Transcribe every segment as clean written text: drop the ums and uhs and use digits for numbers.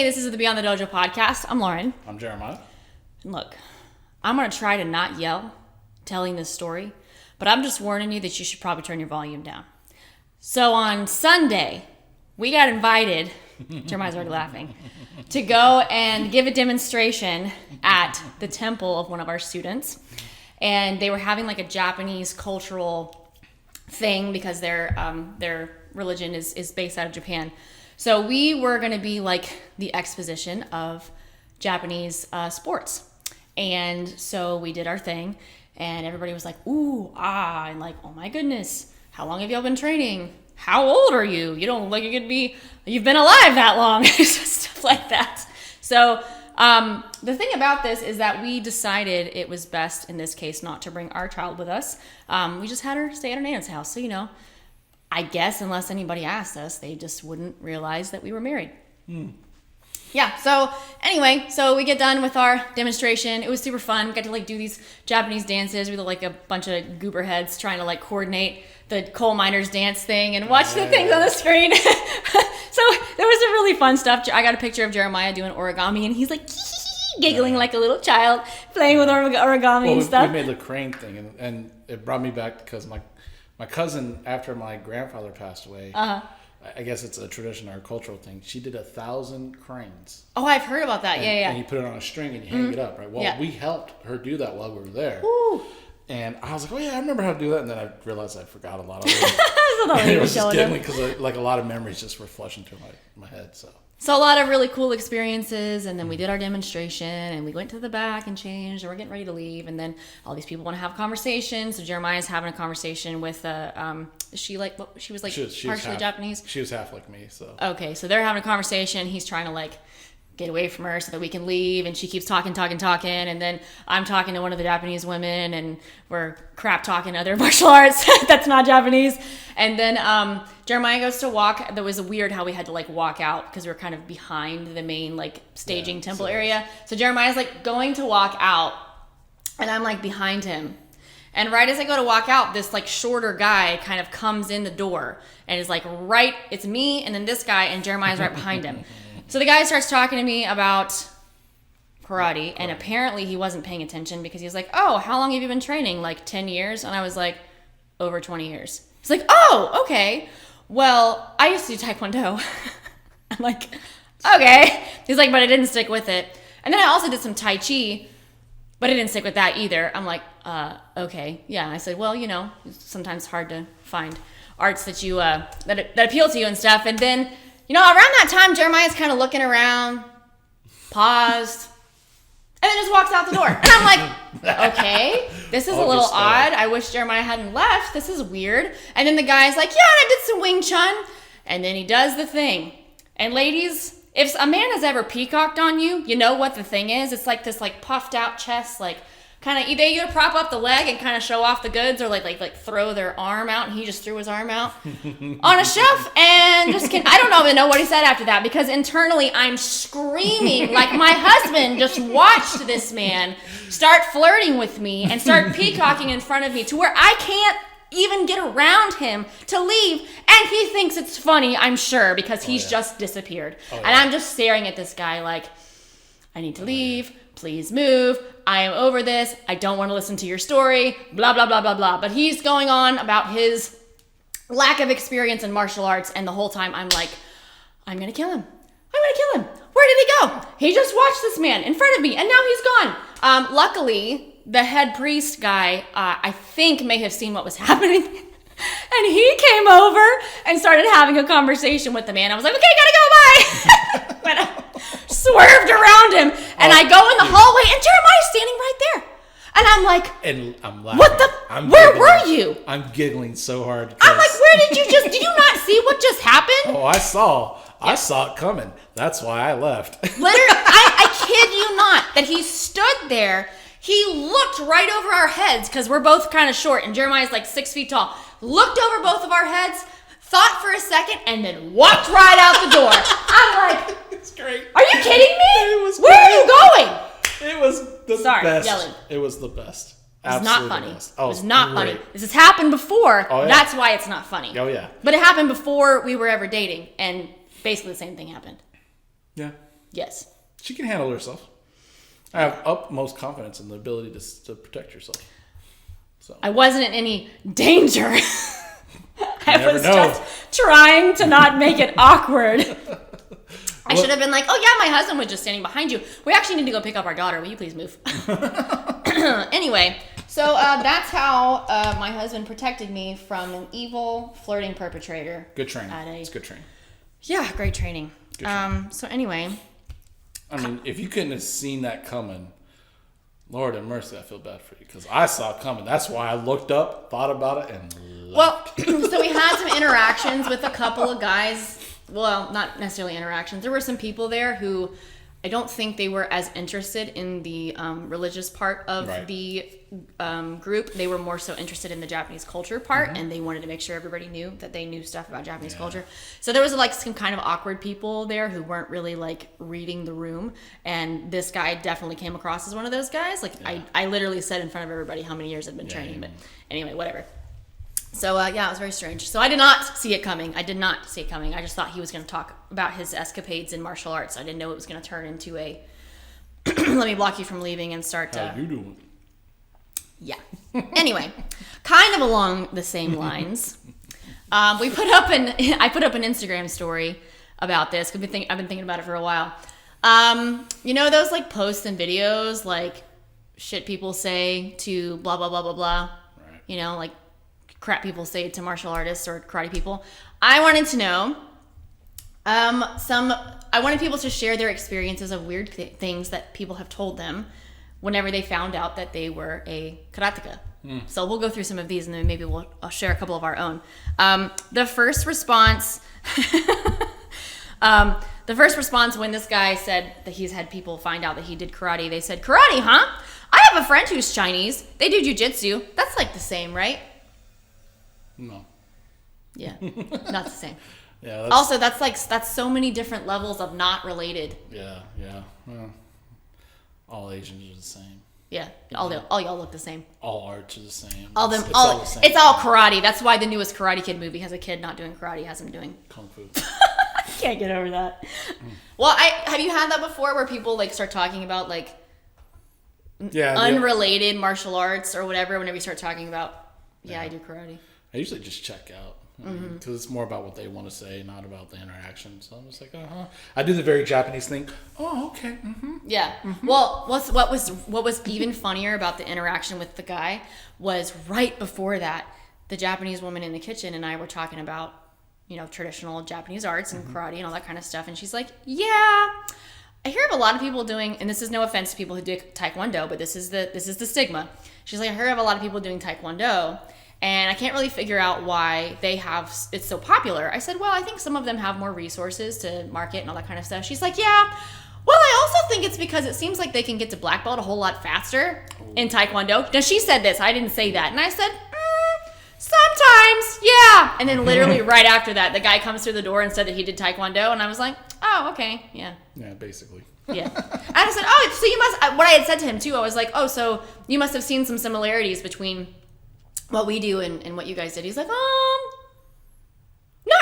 Hey, this is the Beyond the Dojo Podcast. I'm Lauren. I'm Jeremiah. And look, I'm going to try to not yell telling this story, but I'm just warning you that you should probably turn your volume down. So on Sunday, we got invited, Jeremiah's already laughing, to go and give a demonstration at the temple of one of our students. And they were having like a Japanese cultural thing because their religion is based out of Japan. So we were going to be like the exposition of Japanese sports. And so we did our thing, and everybody was like, ooh, ah, and like, oh my goodness, how long have y'all been training? How old are you? You don't look like you've been alive that long. Stuff like that. So the thing about this is that we decided it was best in this case not to bring our child with us. We just had her stay at her Nana's house. So, I guess unless anybody asked us, they just wouldn't realize that we were married. Yeah, so anyway, so we get done with our demonstration. It was super fun. We got to do these Japanese dances with a bunch of goober heads trying to coordinate the coal miners dance thing and watch the things on the screen. So there was some really fun stuff. I got a picture of Jeremiah doing origami, and he's giggling like a little child playing with origami and stuff. We made the crane thing, and it brought me back because my cousin, after my grandfather passed away, I guess it's a tradition or a cultural thing, she did 1,000 cranes. Oh, I've heard about that. Yeah. And you put it on a string and you hang it up, right? Well, we helped her do that while we were there. Ooh. And I was like, oh yeah, I remember how to do that. And then I realized I forgot a lot of it. And it was just getting me because a lot of memories just were flushing through my head. So a lot of really cool experiences, and then we did our demonstration, and we went to the back and changed, and we're getting ready to leave, and then all these people want to have conversations. So Jeremiah's having a conversation with she was partially Japanese. She was half like me, so. Okay, so they're having a conversation. He's trying to get away from her so that we can leave, and she keeps talking, and then I'm talking to one of the Japanese women, and we're crap talking other martial arts that's not Japanese. And then Jeremiah goes to walk. That was weird how we had to walk out because we were kind of behind the main staging temple area. So Jeremiah's going to walk out, and I'm behind him. And right as I go to walk out, this shorter guy kind of comes in the door and is it's me and then this guy, and Jeremiah's right behind him. So the guy starts talking to me about karate, and apparently he wasn't paying attention because he was like, oh, how long have you been training? 10 years? And I was like, over 20 years. He's like, oh, okay. Well, I used to do Taekwondo. I'm like, okay. He's like, but I didn't stick with it. And then I also did some Tai Chi, but I didn't stick with that either. I'm like, okay. Yeah. I said, well, it's sometimes hard to find arts that you, that appeal to you and stuff. And then, around that time, Jeremiah's kind of looking around, paused, and then just walks out the door. And I'm like, okay, this is a little odd. I wish Jeremiah hadn't left. This is weird. And then the guy's like, yeah, and I did some Wing Chun. And then he does the thing. And ladies, if a man has ever peacocked on you, you know what the thing is. It's this puffed out chest, kind of either you prop up the leg and kind of show off the goods, or throw their arm out, and he just threw his arm out on a shelf and just I don't even know what he said after that, because internally I'm screaming like my husband just watched this man start flirting with me and start peacocking in front of me to where I can't even get around him to leave, and he thinks it's funny, I'm sure, because he's just disappeared. And I'm just staring at this guy I need to leave. Please move. I am over this. I don't want to listen to your story. Blah, blah, blah, blah, blah. But he's going on about his lack of experience in martial arts. And the whole time I'm like, I'm going to kill him. I'm going to kill him. Where did he go? He just watched this man in front of me, and now he's gone. Luckily, the head priest guy, I think, may have seen what was happening. And he came over and started having a conversation with the man. I was like, okay, gotta go, bye. But I swerved around him, and I go in the hallway, and Jeremiah's standing right there. And I'm like, and I'm laughing. Where were you? I'm giggling so hard. I'm like, where did you not see what just happened? Oh, I saw it coming. That's why I left. Literally, I kid you not, that he stood there. He looked right over our heads, because we're both kind of short, and Jeremiah's 6 feet tall. Looked over both of our heads, thought for a second, and then walked right out the door. I'm like, it's great. Are you kidding me? It was Where are you going? It was the best. Yelling. It was the best. It's not funny. Oh, it was not funny. This has happened before. Oh, yeah. That's why it's not funny. Oh, yeah. But it happened before we were ever dating, and basically the same thing happened. Yeah. Yes. She can handle herself. I have utmost confidence in the ability to protect yourself. So I wasn't in any danger. I was know. just trying to not make it awkward. I should have been like, oh yeah, my husband was just standing behind you. We actually need to go pick up our daughter. Will you please move? Anyway, so that's how my husband protected me from an evil flirting perpetrator. Good training. It's good training. Yeah, great training. Good training. So anyway. I mean, if you couldn't have seen that coming, Lord have mercy, I feel bad for you. Because I saw it coming. That's why I looked up, thought about it, and left. Well, so we had some interactions with a couple of guys. Well, not necessarily interactions. There were some people there who I don't think they were as interested in the religious part of the group. They were more so interested in the Japanese culture part, and they wanted to make sure everybody knew that they knew stuff about Japanese culture. So there was like some kind of awkward people there who weren't really like reading the room, and this guy definitely came across as one of those guys. Like I literally said in front of everybody how many years I'd been training, but anyway, whatever. So, it was very strange. So I did not see it coming. I just thought he was going to talk about his escapades in martial arts. I didn't know it was going to turn into a, let me block you from leaving and start to... How you doing? Yeah. Anyway, kind of along the same lines, I put up an Instagram story about this. I've been thinking about it for a while. You know those like posts and videos, like shit people say to blah, blah, blah, blah, blah. Right. You know, like crap people say to martial artists or karate people. I wanted to know, I wanted people to share their experiences of weird things that people have told them whenever they found out that they were a karateka. So we'll go through some of these and then maybe I'll share a couple of our own. The first response when this guy said that he's had people find out that he did karate, they said, karate, huh? I have a friend who's Chinese. They do jujitsu. That's like the same, right? No. Yeah, not the same. Yeah. Also, that's so many different levels of not related. Yeah. Well, all Asians are the same. Yeah, all y'all look the same. All arts are the same. All the same. It's all karate. That's why the newest Karate Kid movie has a kid not doing karate, has him doing kung fu. I can't get over that. Well, have you had that before where people like start talking about like unrelated martial arts or whatever whenever you start talking about I do karate. I usually just check out because it's more about what they want to say, not about the interaction. So I'm just like, I do the very Japanese thing. Oh, okay. Mm-hmm. Yeah. Mm-hmm. Well, what was even funnier about the interaction with the guy was right before that, the Japanese woman in the kitchen and I were talking about, traditional Japanese arts and karate and all that kind of stuff. And she's like, yeah, I hear of a lot of people doing, and this is no offense to people who do Taekwondo, but this is the stigma. She's like, I hear of a lot of people doing Taekwondo. And I can't really figure out why it's so popular. I said, well, I think some of them have more resources to market and all that kind of stuff. She's like, yeah. Well, I also think it's because it seems like they can get to black belt a whole lot faster in Taekwondo. Now, she said this. I didn't say that. And I said, sometimes, yeah. And then literally right after that, the guy comes through the door and said that he did Taekwondo. And I was like, oh, okay, yeah. Yeah, basically. Yeah. And I said, oh, so you must, what I had said to him too, I was like, oh, so you must have seen some similarities between what we do and what you guys did. He's like, not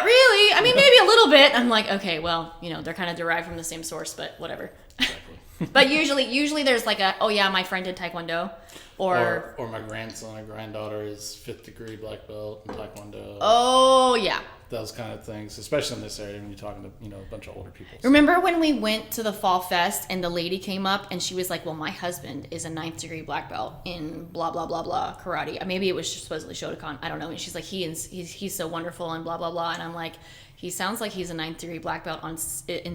really. I mean, maybe a little bit. I'm like, okay, well, they're kind of derived from the same source, but whatever. Exactly. But usually there's like my friend did Taekwondo. Or my grandson or granddaughter is 5th degree black belt in Taekwondo. Oh, yeah. Those kind of things, especially in this area when you're talking to, a bunch of older people. So. Remember when we went to the Fall Fest and the lady came up and she was like, well, my husband is a 9th degree black belt in blah, blah, blah, blah, karate. Maybe it was supposedly Shotokan. I don't know. And she's like, he's so wonderful and blah, blah, blah. And I'm like, he sounds like he's a 9th degree black belt and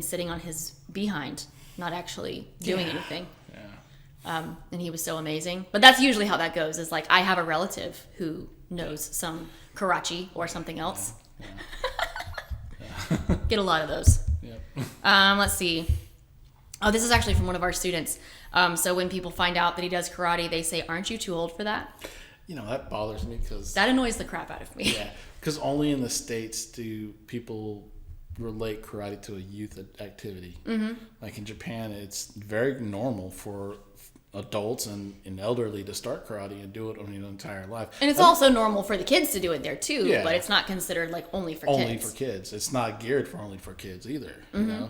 sitting on his behind, not actually doing anything. Yeah. And he was so amazing. But that's usually how that goes, is like, I have a relative who knows some karachi or something else. Yeah. Get a lot of those. Yep. Let's see. Oh, this is actually from one of our students. So when people find out that he does karate, they say, aren't you too old for that? That bothers me because... That annoys the crap out of me. Yeah, because only in the States do people relate karate to a youth activity. Mm-hmm. Like in Japan, it's very normal for adults and elderly to start karate and do it on their entire life. And it's also normal for the kids to do it there too, but it's not considered like only for kids. Only for kids. It's not geared for only for kids either, you know?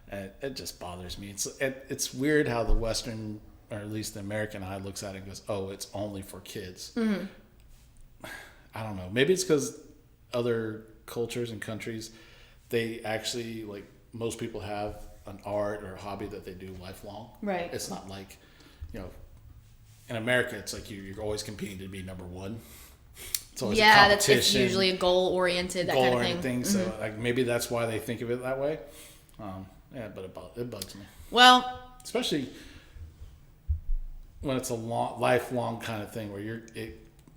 And it just bothers me. It's weird how the Western, or at least the American eye, looks at it and goes, "Oh, it's only for kids." Mm-hmm. I don't know. Maybe it's because other cultures and countries, they actually, like, most people have an art or a hobby that they do lifelong. Right. It's not like, you know, in America, it's like you're always competing to be number one. It's always a competition. It's usually a goal-oriented, that kind of thing. So, like, maybe that's why they think of it that way. Yeah, but it bugs me. Well, especially when it's a lifelong kind of thing where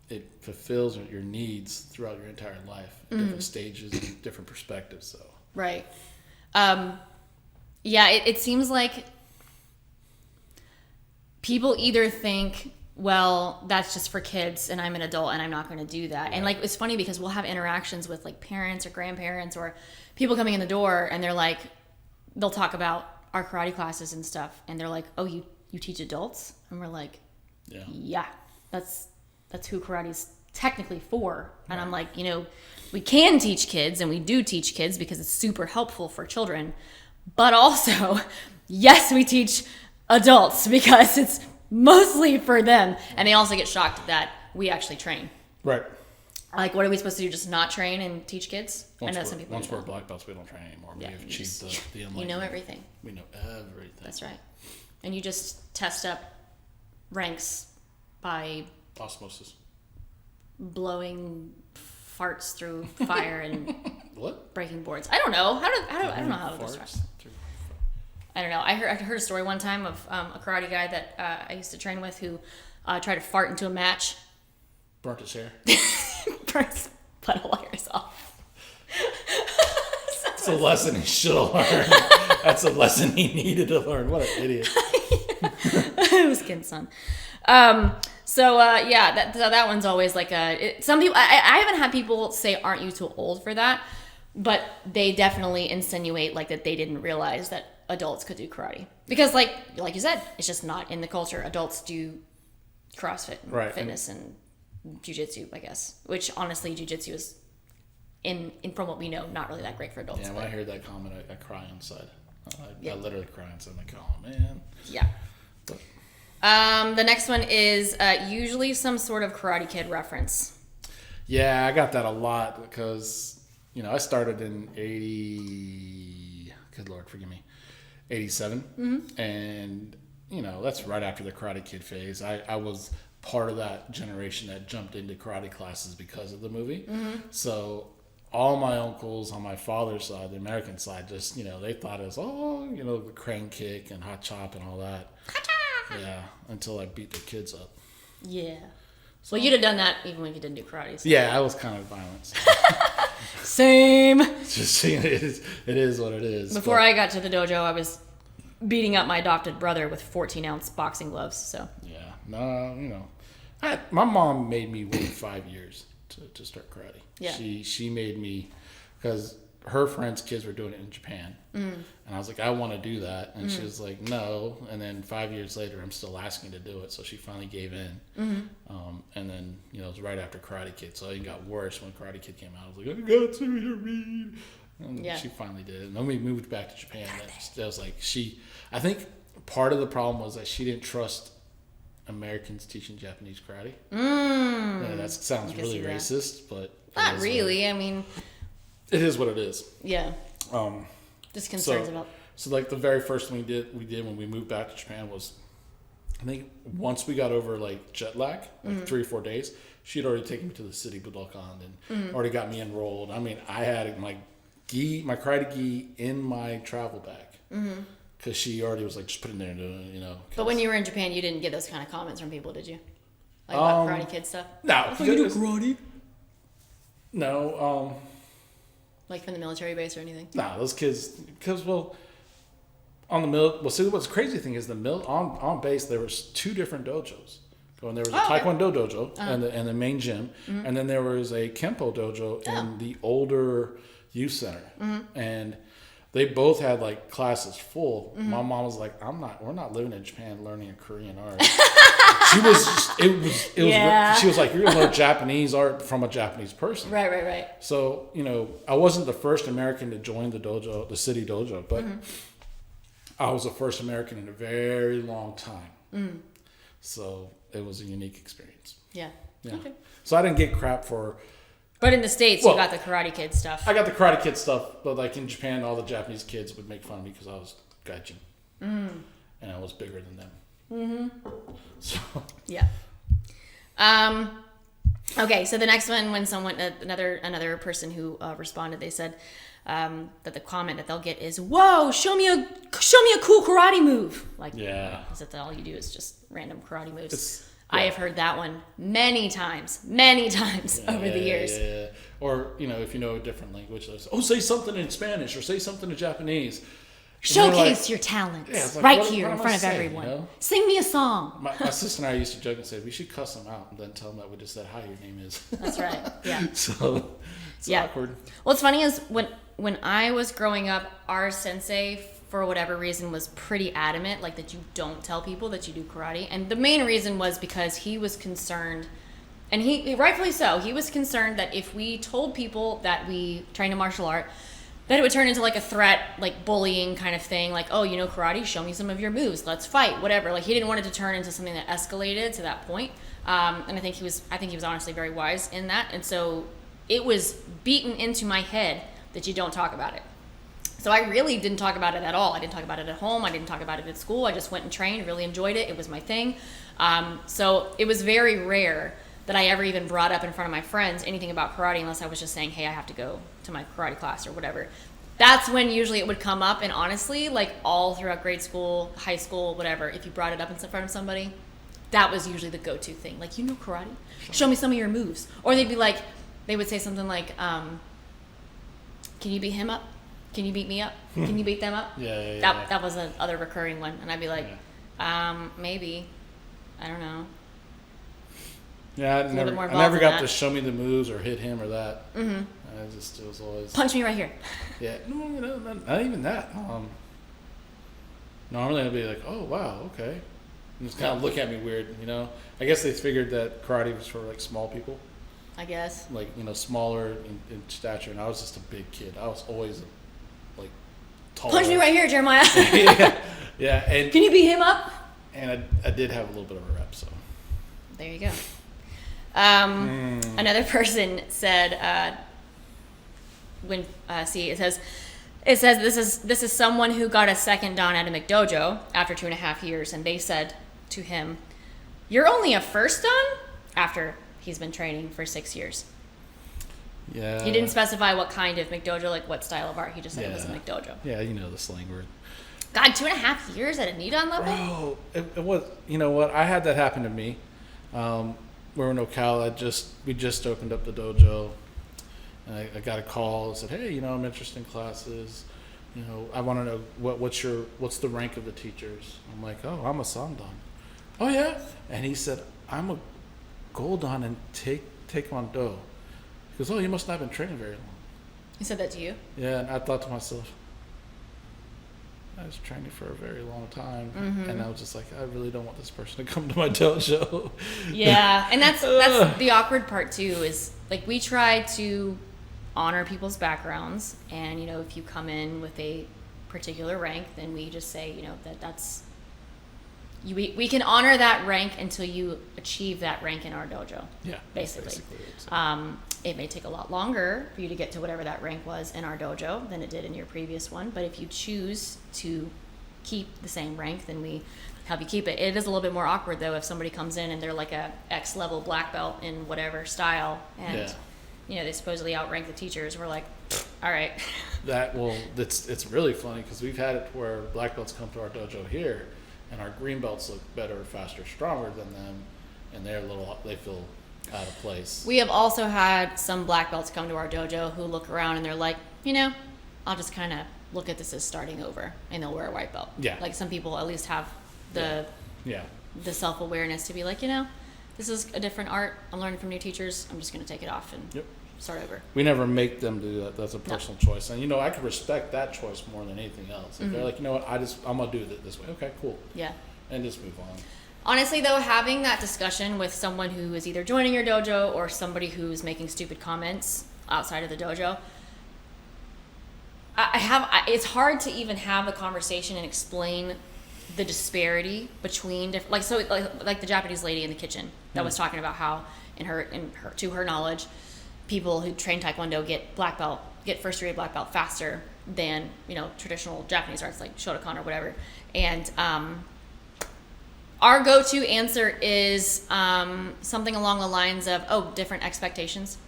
it fulfills your needs throughout your entire life, different stages and different perspectives. So right. Yeah, it seems like people either think, well, that's just for kids and I'm an adult and I'm not going to do that. Right. And, like, it's funny because we'll have interactions with, like, parents or grandparents or people coming in the door, and they're like, they'll talk about our karate classes and stuff, and they're like, "Oh, you teach adults?" And we're like, yeah, that's who karate's technically for. And right. I'm like, we can teach kids, and we do teach kids because it's super helpful for children, but also, yes, we teach adults because it's mostly for them. And they also get shocked that we actually train. Right. Like, what are we supposed to do? Just not train and teach kids? Once we're black belts, we don't train anymore. Yeah, we have achieved the enlightenment. You know everything. We know everything. That's right. And you just test up ranks by osmosis, blowing farts through fire and what? Breaking boards. I don't know. I don't know how to describe. I don't know. I heard a story one time of a karate guy that I used to train with who tried to fart into a match. Burnt his hair. Burnt puddle wires off. That's a lesson he should have learned. That's a lesson he needed to learn. What an idiot. It was Kim's son. So that one's always like some people. I haven't had people say, "Aren't you too old for that?" But they definitely insinuate like that they didn't realize that adults could do karate because, like you said, it's just not in the culture. Adults do CrossFit, and right, fitness, and jiu-jitsu, I guess. Which honestly, jiu-jitsu is in from what we know, not really that great for adults. Yeah, when I hear that comment, I cry inside. I literally cry inside. I'm like, oh man. Yeah. But. The next one is usually some sort of Karate Kid reference. Yeah, I got that a lot because I started in 80. Good Lord, forgive me. 87, mm-hmm. And that's right after the Karate Kid phase. I was part of that generation that jumped into karate classes because of the movie. Mm-hmm. So all my uncles on my father's side, the American side, just they thought it was the crane kick and hot chop and all that. Yeah, until I beat their kids up. Yeah. So, well, you'd have done that even when you didn't do karate. So. Yeah, I was kind of violent. So. Same. Just it is what it is. Before I got to the dojo, I was beating up my adopted brother with 14-ounce boxing gloves. So. Yeah. No, my mom made me wait 5 years to start karate. Yeah. She made me, because her friends' kids were doing it in Japan. Mm. And I was like, I want to do that. And she was like, no. And then 5 years later, I'm still asking to do it. So she finally gave in. Mm-hmm. And then, it was right after Karate Kid. So it got worse when Karate Kid came out. I was like, I got to read. And she finally did it. And then we moved back to Japan. That was like, I think part of the problem was that she didn't trust Americans teaching Japanese karate. Yeah, that sounds really racist, but... Not really. I mean... It is what it is. Yeah. Just concerns about... So, like, the very first thing we did when we moved back to Japan was, I think, once we got over, like, jet lag, like 3 or 4 days, she had already taken me to the city, Budokan, and already got me enrolled. I mean, I had my karate gi in my travel bag. Because she already was like, just put it in there, But when you were in Japan, you didn't get those kind of comments from people, did you? Like about Karate Kid stuff? No. You do karate? No. Like from the military base or anything? Nah, those kids, because, on the see, what's the crazy thing is on base, there was 2 different dojos. And there was a Taekwondo dojo and the main gym. Mm-hmm. And then there was a Kempo dojo in the older youth center. Mm-hmm. And they both had like classes full. Mm-hmm. My mom was like, we're not living in Japan learning a Korean art. She was like, you're going to learn Japanese art from a Japanese person. Right. So, I wasn't the first American to join the dojo, the city dojo, but I was the first American in a very long time. So it was a unique experience. Yeah. Okay. So I didn't get crap for... But in the States, you got the Karate Kid stuff. I got the Karate Kid stuff, but like in Japan, all the Japanese kids would make fun of me because I was gaijin. And I was bigger than them. So... Yeah. Okay, so the next one, when someone, another person who responded, they said that the comment that they'll get is, "Whoa, show me a cool karate move." Like, is that all you do is just random karate moves? I have heard that one many times over the years. Yeah. Or, if you know a different language, like, say something in Spanish or say something in Japanese. Showcase your talents right here in front of everyone. Sing me a song. My sister and I used to joke and say, we should cuss them out and then tell them that we just said, hi, your name is. That's right. Yeah. So it's awkward. What's funny is when I was growing up, our sensei, for whatever reason, was pretty adamant, like that you don't tell people that you do karate. And the main reason was because he was concerned, and he rightfully so, he was concerned that if we told people that we train a martial art, that it would turn into like a threat, like bullying kind of thing. Like, oh, you know karate? Show me some of your moves. Let's fight. Whatever. Like, he didn't want it to turn into something that escalated to that point. And I think he was honestly very wise in that. And so it was beaten into my head that you don't talk about it. So I really didn't talk about it at all. I didn't talk about it at home. I didn't talk about it at school. I just went and trained, really enjoyed it. It was my thing. So it was very rare that I ever even brought up in front of my friends anything about karate unless I was just saying, hey, I have to go to my karate class or whatever. That's when usually it would come up. And honestly, like all throughout grade school, high school, whatever, if you brought it up in front of somebody, that was usually the go-to thing. Like, you know karate? Show me some of your moves. Or they would say something like, can you beat him up? Can you beat me up? Can you beat them up? That was another recurring one. And I'd be like, maybe. I don't know. Yeah, I never got to show me the moves or hit him or that. Mm-hmm. It was always... Punch me right here. Yeah, no, not even that. Normally I'd be like, oh, wow, okay. And just kind of look at me weird, I guess they figured that karate was for, like, small people. I guess. Like, smaller in stature, and I was just a big kid. I was always, like, taller. Punch me right here, Jeremiah. Yeah. And, can you beat him up? And I did have a little bit of a rep, so... There you go. Another person said, it says this is someone who got a second dan at a McDojo after 2.5 years, and they said to him, "You're only a first dan?" After he's been training for 6 years. Yeah. He didn't specify what kind of McDojo, like what style of art. He just said it was a McDojo. Yeah, the slang word. God, 2.5 years at a Nidan level? Bro, it was. You know what? I had that happen to me. We're in Ocala. We just opened up the dojo, and I got a call and said, "Hey, I'm interested in classes. I want to know what's the rank of the teachers." I'm like, "Oh, I'm a Sandan." "Oh yeah," and he said, "I'm a Goldan in Taekwondo." He goes, "Oh, you must not have been training very long." He said that to you? Yeah, and I thought to myself, I was training for a very long time, and I was just like, I really don't want this person to come to my dojo. Yeah, and that's the awkward part too. Is like we try to honor people's backgrounds, and if you come in with a particular rank, then we just say that's we can honor that rank until you achieve that rank in our dojo. Yeah, basically. It may take a lot longer for you to get to whatever that rank was in our dojo than it did in your previous one, but if you choose to keep the same rank, then we help you keep it. It is a little bit more awkward though if somebody comes in and they're like a X level black belt in whatever style, and they supposedly outrank the teachers. We're like, all right. It's really funny because we've had it where black belts come to our dojo here, and our green belts look better, faster, stronger than them, and they feel out of place. We have also had some black belts come to our dojo who look around and they're like, I'll just kind of look at this as starting over, and they'll wear a white belt. Yeah. Like some people at least have the self-awareness to be like, this is a different art. I'm learning from new teachers. I'm just going to take it off and start over. We never make them do that. That's a personal choice. And, I could respect that choice more than anything else. If they're like, I'm going to do it this way. Okay, cool. Yeah. And just move on. Honestly, though, having that discussion with someone who is either joining your dojo or somebody who's making stupid comments outside of the dojo, it's hard to even have a conversation and explain the disparity between different, like the Japanese lady in the kitchen that was talking about how in her to her knowledge, people who train Taekwondo get first degree black belt faster than, traditional Japanese arts like Shotokan or whatever. And our go-to answer is something along the lines of, different expectations.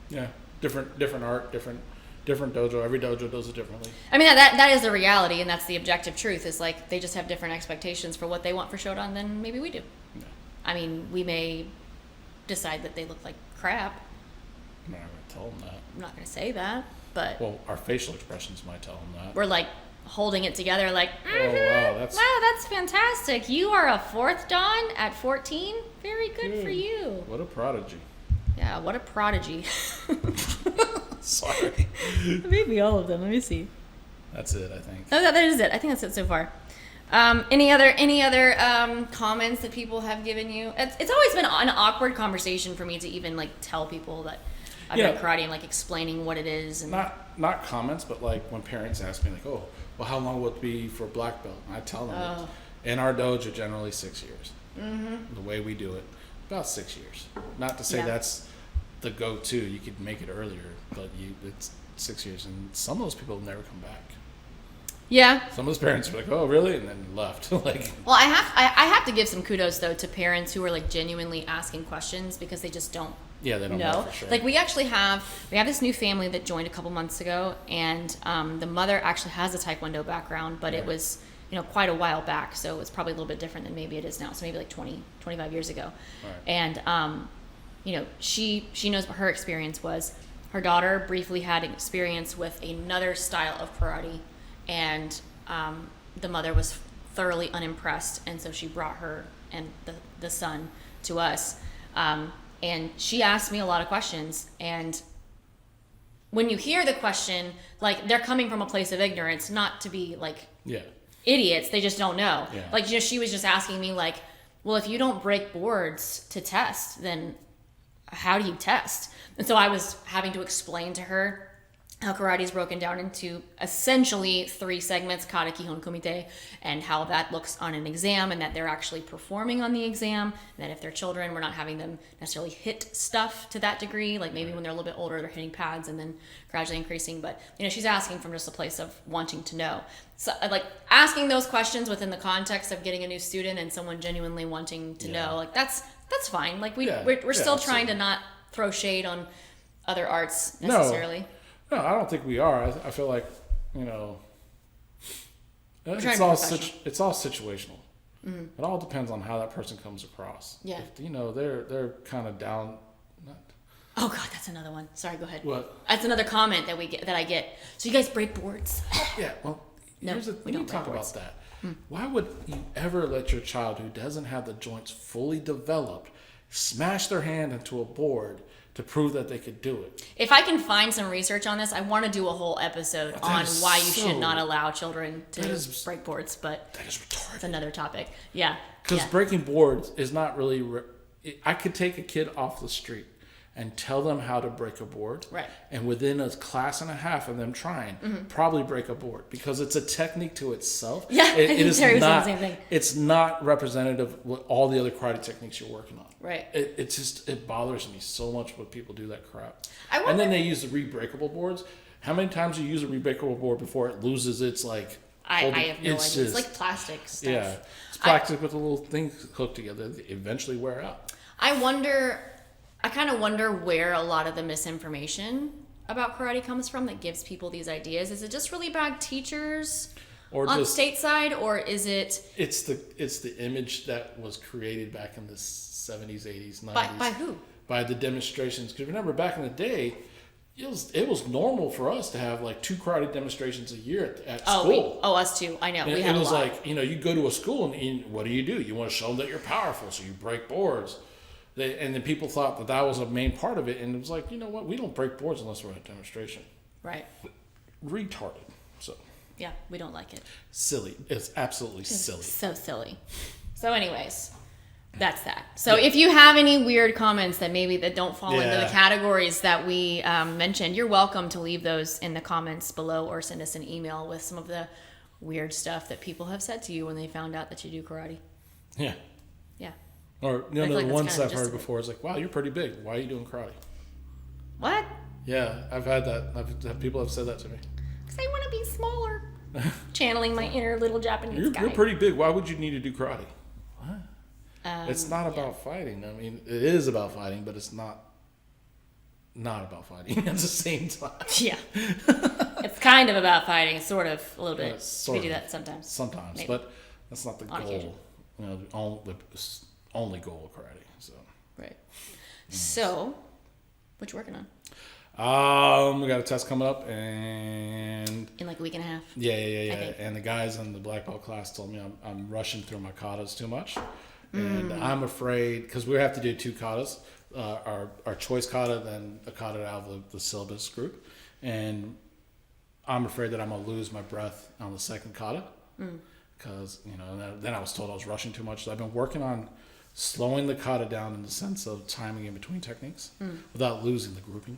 Yeah, different art, different dojo. Every dojo does it differently. I mean, that is the reality, and that's the objective truth, is like they just have different expectations for what they want for Shodan than maybe we do. Yeah. I mean, we may decide that they look like crap. I'm not going to tell them that. I'm not going to say that, but... Well, our facial expressions might tell them that. We're like holding it together like, wow, that's fantastic. You are a 4th Dan at 14? Very good for you. What a prodigy. Yeah, what a prodigy. Sorry. Maybe all of them. Let me see. That's it, I think. Oh, that is it. I think that's it so far. Any other comments that people have given you? It's always been an awkward conversation for me to even like tell people that I've done karate and like explaining what it is. And not comments, but like when parents ask me like, oh, well, how long will it be for black belt? And I tell them in our dojo generally 6 years. Mm-hmm. The way we do it, about 6 years. Not to say that's the go-to. You could make it earlier, but it's 6 years, and some of those people never come back. Yeah. Some of those parents were like, "Oh, really?" and then left. Well, I have to give some kudos though to parents who are like genuinely asking questions because they just don't. Yeah, they don't know for sure. Like we have this new family that joined a couple months ago, and the mother actually has a Taekwondo background, but it was quite a while back, so it's probably a little bit different than maybe it is now. So maybe like 20, 25 years ago, right. And she knows what her experience was. Her daughter briefly had experience with another style of karate. And the mother was thoroughly unimpressed, and so she brought her and the son to us. And she asked me a lot of questions. And when you hear the question, like they're coming from a place of ignorance, not to be like idiots. They just don't know. Yeah. Like she was just asking me like, well, if you don't break boards to test, then how do you test? And so I was having to explain to her how karate is broken down into essentially 3 segments, kata, kihon, kumite, and how that looks on an exam, and that they're actually performing on the exam, and that if they're children, we're not having them necessarily hit stuff to that degree, like maybe when they're a little bit older, they're hitting pads and then gradually increasing, but she's asking from just a place of wanting to know. So like asking those questions within the context of getting a new student and someone genuinely wanting to know, like that's fine. Like we're still trying to not throw shade on other arts necessarily. No, I don't think we are. I feel like, it's all situational. Mm-hmm. It all depends on how that person comes across. Yeah. If, they're kind of down. Oh God, that's another one. Sorry, go ahead. What? That's another comment that I get. So you guys break boards? Yeah. Well, we don't talk about that. Why would you ever let your child who doesn't have the joints fully developed smash their hand into a board to prove that they could do it? If I can find some research on this, I want to do a whole episode on why you should not allow children to break boards, but that is retarded. It's another topic. Yeah. Because breaking boards is not really... I could take a kid off the street and tell them how to break a board. Right. And within a class and a half of them trying, probably break a board because it's a technique to itself. Yeah, I think Terry was saying the same thing. It's not representative of all the other karate techniques you're working on. Right. It bothers me so much when people do that crap. And then they use the rebreakable boards. How many times do you use a rebreakable board before it loses its like... I have no idea. It's like plastic stuff. Yeah. It's plastic with a little thing hooked together. They eventually wear out. I kind of wonder where a lot of the misinformation about karate comes from that gives people these ideas. Is it just really bad teachers on stateside, or is it... It's the image that was created back in the 70s, 80s, 90s. By who? By the demonstrations. Because remember, back in the day, it was normal for us to have like 2 karate demonstrations a year at school. Us too. I know. It was like, you go to a school and what do? You want to show them that you're powerful, so you break boards. And then people thought that was a main part of it, and it was like, you know what? We don't break boards unless we're at a demonstration. Right. Retarded. So. Yeah, we don't like it. Silly. It's absolutely silly. So silly. So anyways, That's that. So if you have any weird comments that don't fall into the categories that we mentioned, you're welcome to leave those in the comments below or send us an email with some of the weird stuff that people have said to you when they found out that you do karate. Yeah. Yeah. Or the ones I've heard before is like, wow, you're pretty big. Why are you doing karate? What? Yeah, I've had that. People have said that to me. Because I want to be smaller. Channeling my inner little Japanese guy. You're pretty big. Why would you need to do karate? What? It's not about fighting. I mean, it is about fighting, but it's not about fighting at the same time. Yeah. It's kind of about fighting, sort of, a little bit. We do that sometimes. Sometimes, maybe. But that's not the goal. Occasion. The only goal of karate. So. Right. So, what you working on? We got a test coming up, and in like a week and a half. Yeah. And the guys in the black belt class told me I'm rushing through my katas too much, and I'm afraid because we have to do 2 katas, our choice kata, then a kata out of the syllabus group, and I'm afraid that I'm gonna lose my breath on the second kata, because then I was told I was rushing too much. So I've been working on slowing the kata down in the sense of timing in between techniques without losing the grouping.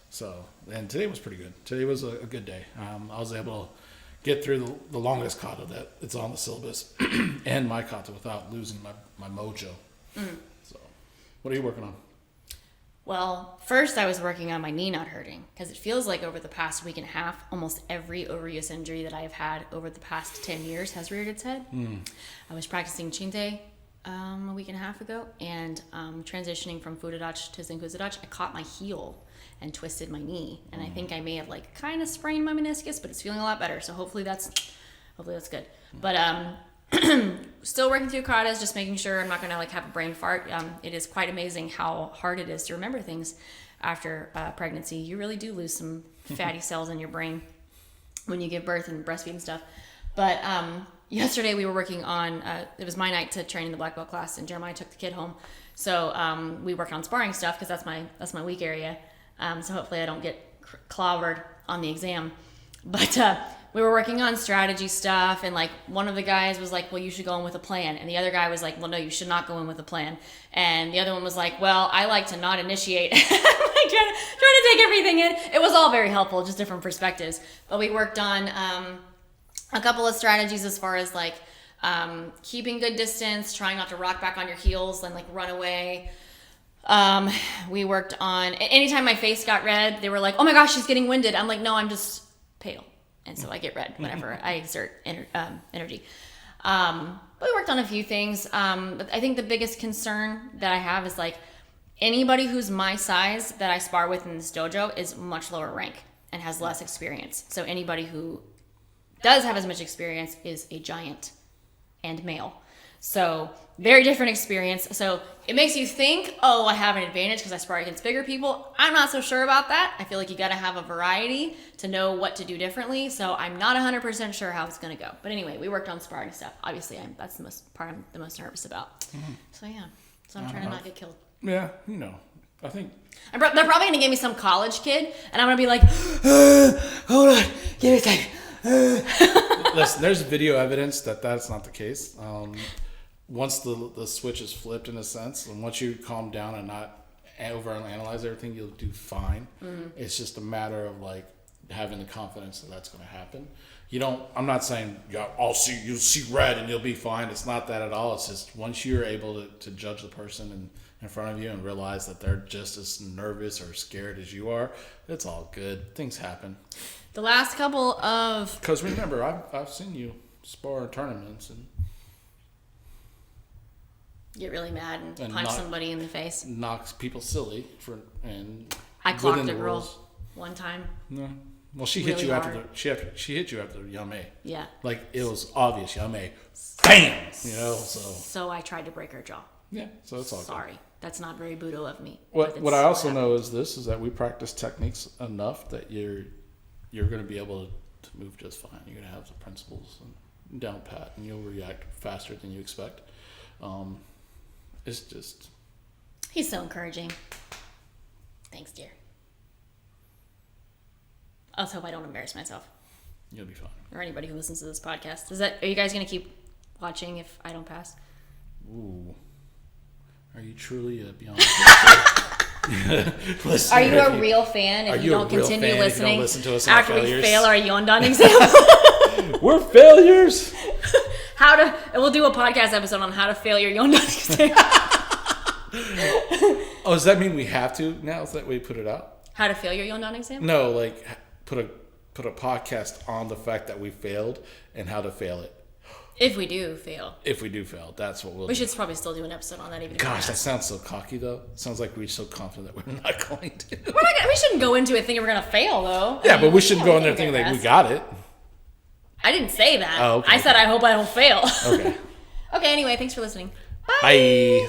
So, and today was pretty good. Today was a good day. I was able to get through the longest kata that it's on the syllabus and my kata without losing my mojo. So, what are you working on? Well, first I was working on my knee not hurting, because it feels like over the past week and a half, almost every overuse injury that I have had over the past 10 years has reared its head. I was practicing Chinte a week and a half ago, and transitioning from Fudodachi to Zenkuzodachi, I caught my heel and twisted my knee, and I think I may have like kind of sprained my meniscus, but it's feeling a lot better, so hopefully that's good. But still working through katas, just making sure I'm not gonna like have a brain fart. It is quite amazing how hard it is to remember things after pregnancy. You really do lose some fatty cells in your brain when you give birth and breastfeed and stuff. But yesterday we were working on, it was my night to train in the black belt class, and Jeremiah took the kid home. So we worked on sparring stuff because that's my weak area. So hopefully I don't get clobbered on the exam. But we were working on strategy stuff, and like one of the guys was like, well, you should go in with a plan. And the other guy was like, well, no, you should not go in with a plan. And the other one was like, well, I like to not initiate. Like trying to take everything in. It was all very helpful, just different perspectives. But we worked on a couple of strategies as far as like keeping good distance, trying not to rock back on your heels and like run away. We worked on, anytime my face got red, they were like, oh my gosh, she's getting winded. I'm like, no, I'm just pale. And so I get red whenever I exert energy. But we worked on a few things. But I think the biggest concern that I have is like anybody who's my size that I spar with in this dojo is much lower rank and has less experience. So anybody who does have as much experience is a giant and male. So very different experience. So it makes you think, oh, I have an advantage because I spar against bigger people. I'm not so sure about that. I feel like you got to have a variety to know what to do differently. So I'm not 100% sure how it's going to go. But anyway, we worked on sparring stuff. Obviously, that's the most part I'm the most nervous about. So yeah, so I'm trying to not get killed. Yeah, I think they're probably going to give me some college kid, and I'm going to be like, hold on, give me a second. Listen, there's video evidence that that's not the case. Once the switch is flipped in a sense, and once you calm down and not overanalyze everything, you'll do fine. It's just a matter of like having the confidence that that's going to happen. I'm not saying you'll see red and you'll be fine. It's not that at all. It's just once you're able to judge the person in front of you and realize that they're just as nervous or scared as you are, it's all good. Things happen. The last couple of... Because remember, I've seen you spar in tournaments and get really mad and punch somebody in the face. Knocks people silly I clocked a girl one time. No. Well, she hit you after she hit you after the Yame. Yeah. Like it was obvious Yame. Bam! So I tried to break her jaw. Yeah, so it's all Sorry. good. That's not very Budo of me. What I also know is that we practice techniques enough that you're going to be able to move just fine. You're going to have the principles down pat, and you'll react faster than you expect. It's just... He's so encouraging. Thanks, dear. Let's hope I don't embarrass myself. You'll be fine. Or anybody who listens to this podcast. Are you guys going to keep watching if I don't pass? Ooh. Are you truly a Beyond? Are you a real fan if you don't continue listening? You don't listen to us after we failures? fail our Yondan exam? We're failures. And we'll do a podcast episode on how to fail your Yondan exam. Oh, does that mean we have to now? Is that way we put it out? How to fail your Yondan exam? No, like put a podcast on the fact that we failed and how to fail it. If we do fail. If we do fail, that's what we'll do. We should probably still do an episode on that even. Gosh, that sounds so cocky though. Sounds like we're so confident that we're not going to. We shouldn't go into it thinking we're going to fail though. Yeah, but we shouldn't go in there thinking like we got it. I didn't say that. Oh, okay. I said I hope I don't fail. Okay. Okay, anyway, thanks for listening. Bye.